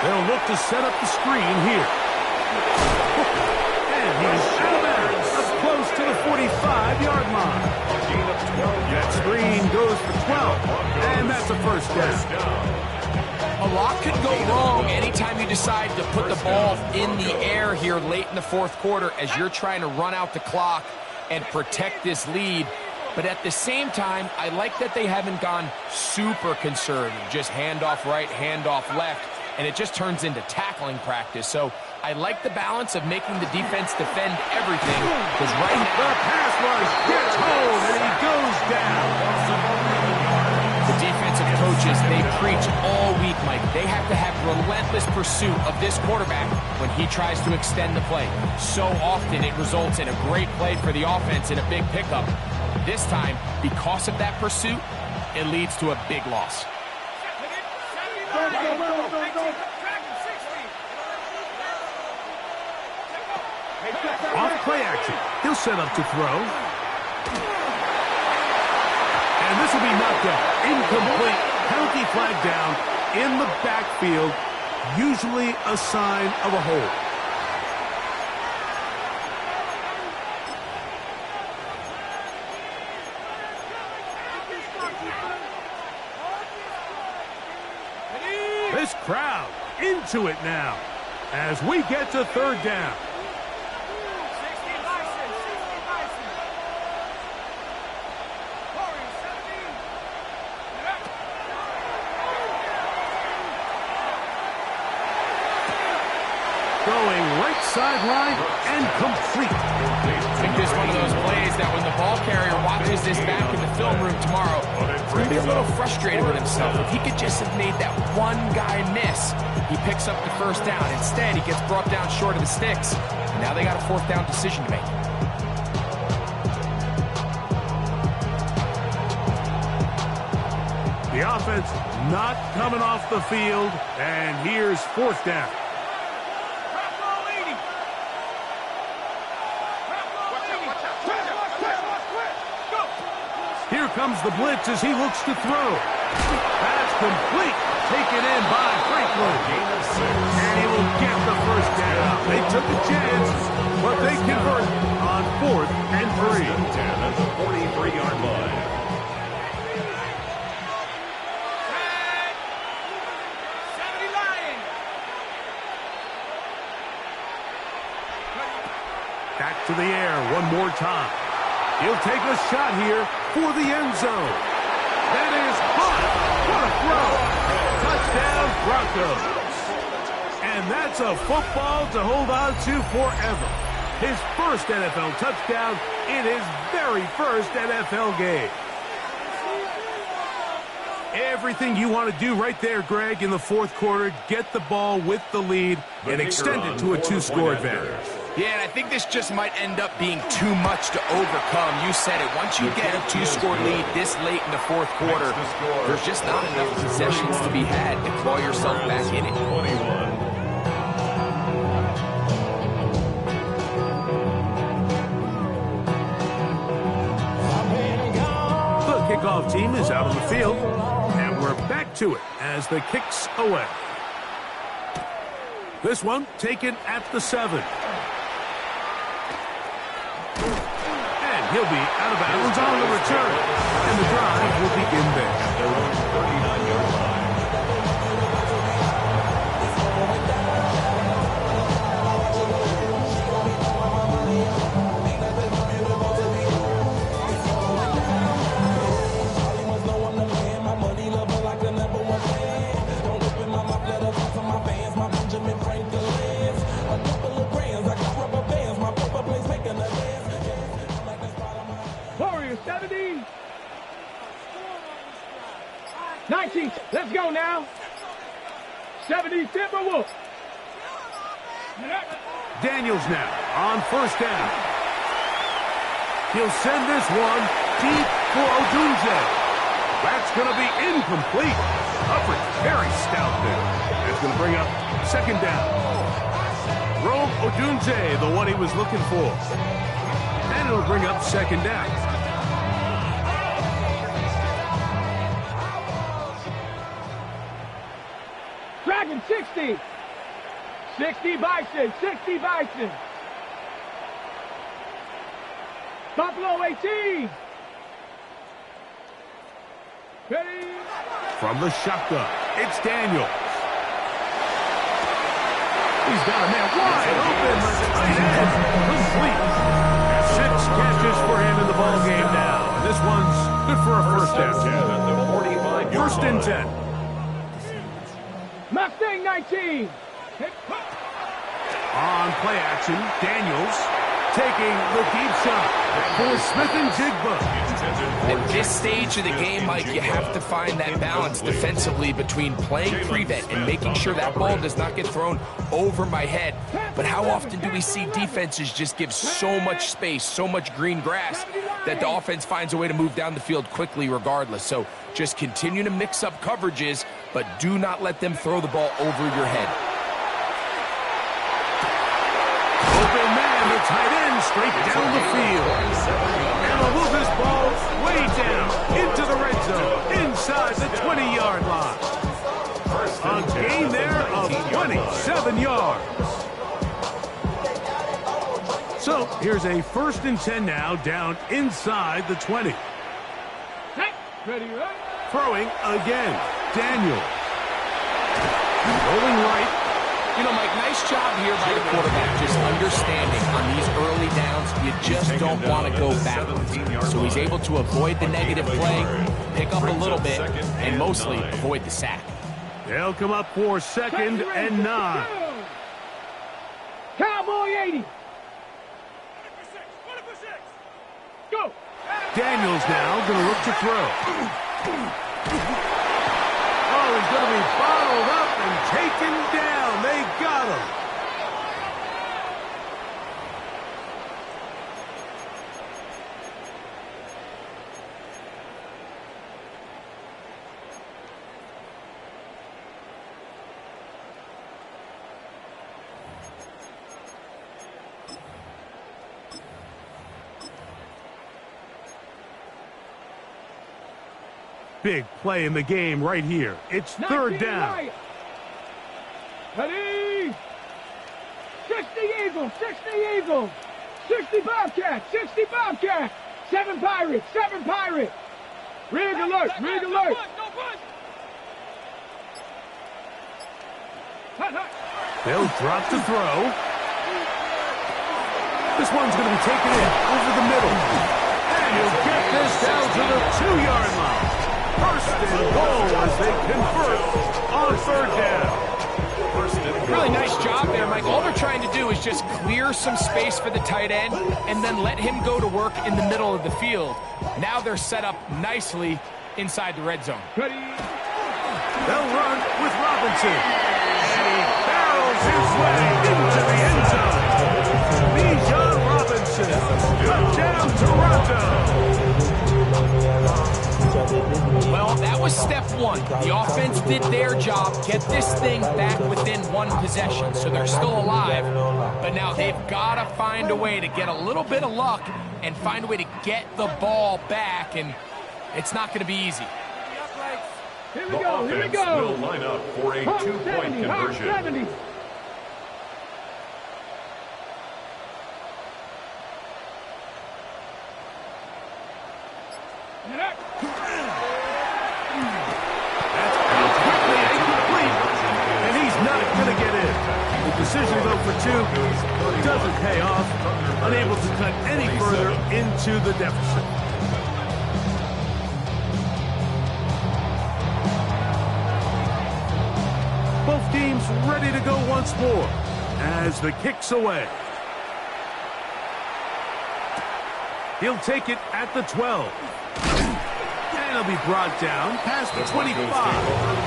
They'll look to set up the screen here. And he's out of bounds, up close to the 45-yard line. That screen goes for 12, and that's a first down. A lot could go wrong anytime you decide to put the ball in the air here late in the 4th quarter as you're trying to run out the clock and protect this lead. But at the same time, I like that they haven't gone super conservative, just handoff right, handoff left, and it just turns into tackling practice. So I like the balance of making the defense defend everything, because right now the pass rush gets hold, and he goes down. The defensive coaches, they preach all week, Mike. They have to have relentless pursuit of this quarterback when he tries to extend the play. So often it results in a great play for the offense and a big pickup. This time, because of that pursuit, it leads to a big loss. Off play action. He'll set up to throw. And this will be knocked out. Incomplete. Penalty flag down in the backfield. Usually a sign of a hold. This crowd into it now as we get to 3rd down. Going right sideline and complete. I think this is one of those plays that when the ball carrier watches this back in the film room tomorrow, he's going to be a little frustrated with himself. If he could just have made that one guy miss, he picks up the 1st down. Instead, he gets brought down short of the sticks. And now they got a 4th down decision to make. The offense not coming off the field, and here's 4th down. Here comes the blitz as he looks to throw. That's complete. Taken in by Franklin. And he will get the 1st down. They took a chance, but they convert on 4th and 3. 10 at the 43-yard line. Back to the air one more time. He'll take a shot here for the end zone. That is hot. What a throw. Touchdown, Broncos. And that's a football to hold on to forever. His first NFL touchdown in his very first NFL game. Everything you want to do right there, Greg, in the 4th quarter. Get the ball with the lead and extend it to a 2-score advantage. Yeah, and I think this just might end up being too much to overcome. You said it. Once you get a 2-score lead this late in the 4th quarter, there's just not enough possessions to be had to claw yourself back in it. 21. The kickoff team is out on the field, and we're back to it as the kick's away. This one taken at the 7. He'll be out of bounds on the return, and the drive will begin there. Their own 39-yard line. My Benjamin Franklin. A couple of brands, I got rubber bands. My paper plays make 19. Let's go now. 70 Timberwolves. Daniels now on first down. He'll send this one deep for Odunze. That's going to be incomplete. Coverage very stout there. That's going to bring up second down. Rome Odunze, the one he was looking for. And it'll bring up second down. Dragon 60. 60 Bison. 60 Bison. Buffalo 18. Ready? From the shotgun, it's Daniels. He's got a man wide open. Tight end complete. 6 catches for him in the ball game now. And this one's good for a first down. First and 10. Mustang 19. On play action, Daniels taking the deep shot for Smith and Jigba. At this stage of the game, Mike, you have to find that balance defensively between playing prevent and making sure that ball does not get thrown over my head. But how often do we see defenses just give so much space, so much green grass, that the offense finds a way to move down the field quickly regardless? So just continue to mix up coverages, but do not let them throw the ball over your head. Open man, the tight end, straight down the field. And will move this ball way down into the red zone, inside the 20-yard line. A gain there of 27 yards. So here's a first and 10 now, down inside the 20. Ready, right? Throwing again, Daniel. Rolling right. You know, Mike, nice job here by the quarterback, just understanding on these early downs, you just don't want to go backwards. So he's able to avoid the negative play, pick up a little bit, and mostly avoid the sack. They'll come up for second and 9. Cowboy 80. Go. Daniels now going to look to throw. Oh, he's going to be bottled up and taken down. They got him. Big play in the game right here. It's third down. Right. Ready? 60 Eagles, 60 Eagles, 60 Bobcats, 60 Bobcats, 7 Pirates, 7 Pirates. Rig alert, rig alert. They'll drop to throw. This one's going to be taken in over the middle. And he'll get this down to the 2-yard line. First and goal as they convert on third down. Really nice job there, Mike. All they're trying to do is just clear some space for the tight end and then let him go to work in the middle of the field. Now they're set up nicely inside the red zone. Ready? They'll run with Robinson. And he barrels his way into the end zone. Bijan Robinson. Touchdown, Toronto. Well, that was step one. The offense did their job, get this thing back within one possession, so they're still alive. But now they've got to find a way to get a little bit of luck and find a way to get the ball back, and it's not going to be easy. Here we go, here we go. Will line up for a 2-point conversion. 70. Decision to go for 2 doesn't pay off. Unable to cut any further into the deficit. Both teams ready to go once more as the kick's away. He'll take it at the 12. And And he'll be brought down past the 25.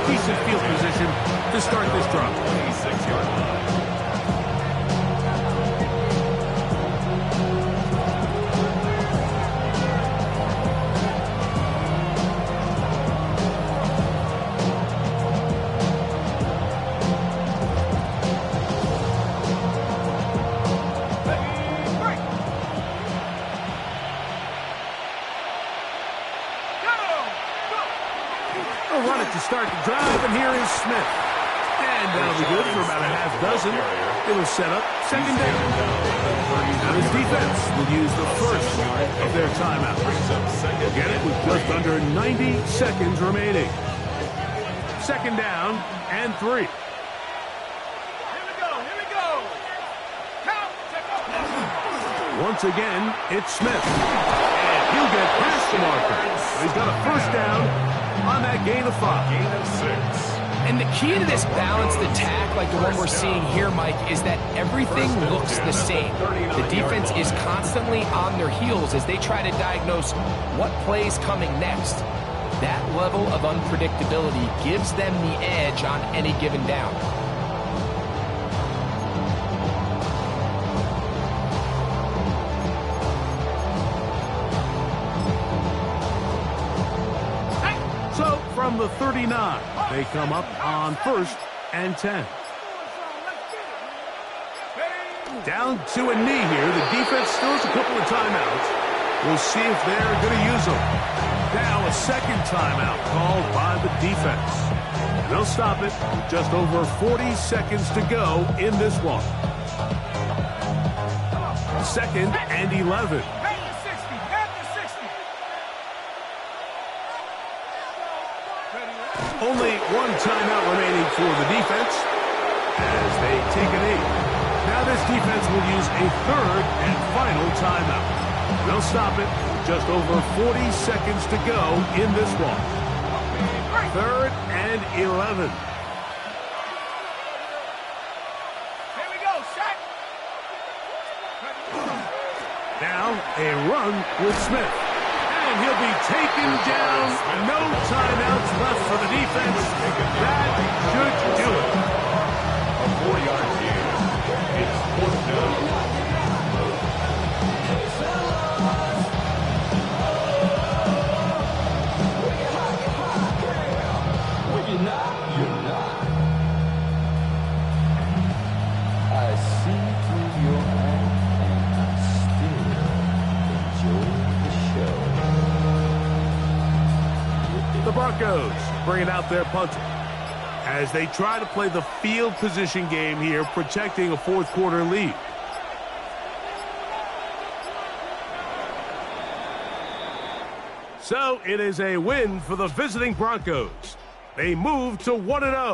Decent field position to start this drive. 26-yard line. They'll run it to start the drive, and here is Smith. And that'll be good for about a half dozen. It'll set up second down. Now his defense will use the first of their timeouts. Get it with just under 90 seconds remaining. Second down and 3. Here we go. Count. Once again, it's Smith. And he'll get past the marker. He's got a first down on that gain of 5. Gain of 6. And the key to this balanced attack, like the one we're seeing here, Mike, is that everything looks the same. The defense is constantly on their heels as they try to diagnose what play's coming next. That level of unpredictability gives them the edge on any given down. So from the 39, they come up on 1st and 10. Down to a knee here. The defense still has a couple of timeouts. We'll see if they're going to use them. Now a second timeout called by the defense. And they'll stop it with just over 40 seconds to go in this one. 2nd and 11. Only one timeout remaining for the defense as they take a knee. Now this defense will use a 3rd and final timeout. They'll stop it with just over 40 seconds to go in this one. 3rd and 11. Here we go, set. Now a run with Smith. And he'll be taken down. No timeouts left for the defense. That should do it. A 4-yard gain. It's 4th down. You're not. I see through your eyes and I still enjoy the show. The Broncos bringing out their punter as they try to play the field position game here, protecting a 4th quarter lead. So it is a win for the visiting Broncos. They move to 1-0.